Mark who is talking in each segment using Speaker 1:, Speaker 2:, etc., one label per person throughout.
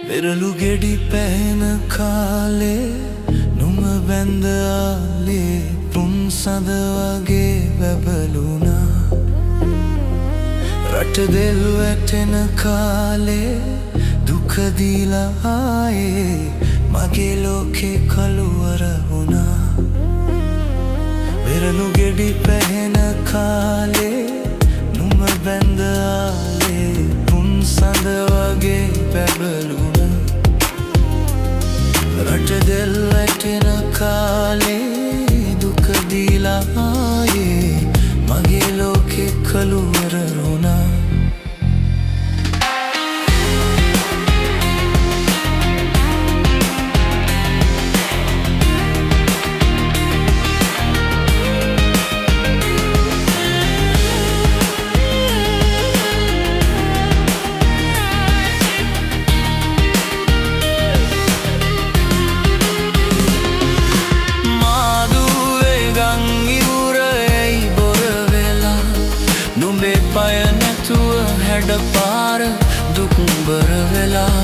Speaker 1: වෙරළු ගෙඩි පැහෙන කාලේ නුම බැඳ ආලේ පුන්සඳ වගේ බැබළුණා. රට දෙල් වැටෙන කාලේ දුක දීලා ආයේ මගේ ලෝකේ කළුවර වුණා. වෙරළු ගෙඩි පැහෙන කාලේ නුම බැඳ ආලේ පුන්සඳ වගේ බැබළුණා. රට දෙල් වැටෙන කාලේ දුක දීලා ආයේ මගේ ලෝකේ කළුවර වුණා. පය නැතුව හැඩ පාර දුක්බර වෙලා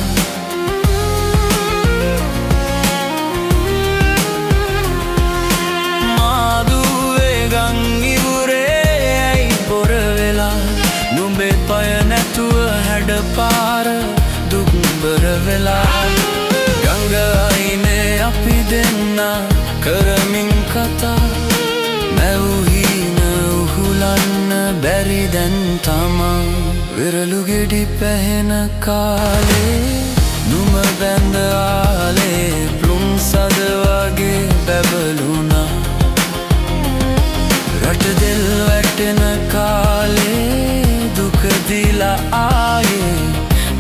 Speaker 1: මාදුවේ ගං ඉවුරේ ඇයි බොර වෙලා නුඹේ පය නැතුව හැඩ පාර දුක්බර වෙලා ගංග අයිනේ අපි දෙන්න කරමින් කතා මැව්හීන උහුලන්න බැරි දැන් තමා. වෙරළු ගෙඩි පැහෙන කාලේ නුම බැඳ ආලේ පුන්සඳ වගේ බැබළුණා. රට දෙල් වැටෙන කාලේ දුක දීලා ආයේ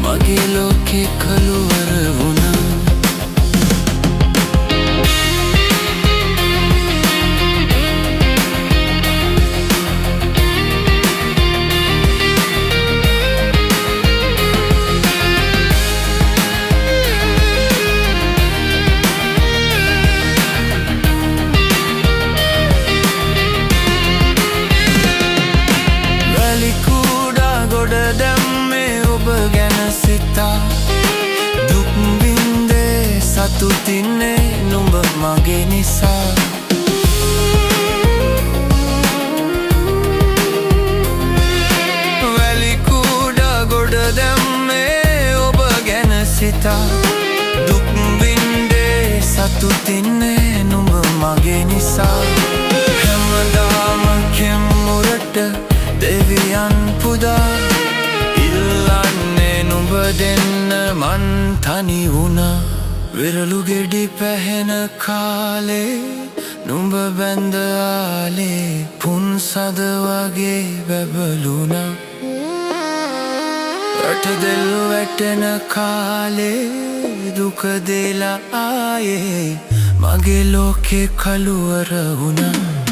Speaker 1: මගේ ලෝකේ කළුවර වුණා. දුක් වින්දේ සතුටින්නේ නුඹ මගේ නිසා. වැලි කුඩා ගොඩ දැම්මේ ඔබ ගැන සිතා. දුක් වින්දේ සතුටින්නේ නුඹ මගේ නිසා. හැමදාම කෙම්මුරට දෙවියන් පුදා නුඹ දෙන්න මන් තනි වුණා. වෙරළු ගෙඩි පැහෙන කාලේ නුඹ බැඳ ආලේ පුන්සඳ වගේ බැබළුණා. රට දෙල් වැටෙන කාලේ දුක දීලා ආයේ මගේ ලෝකේ කළුවර වුණා.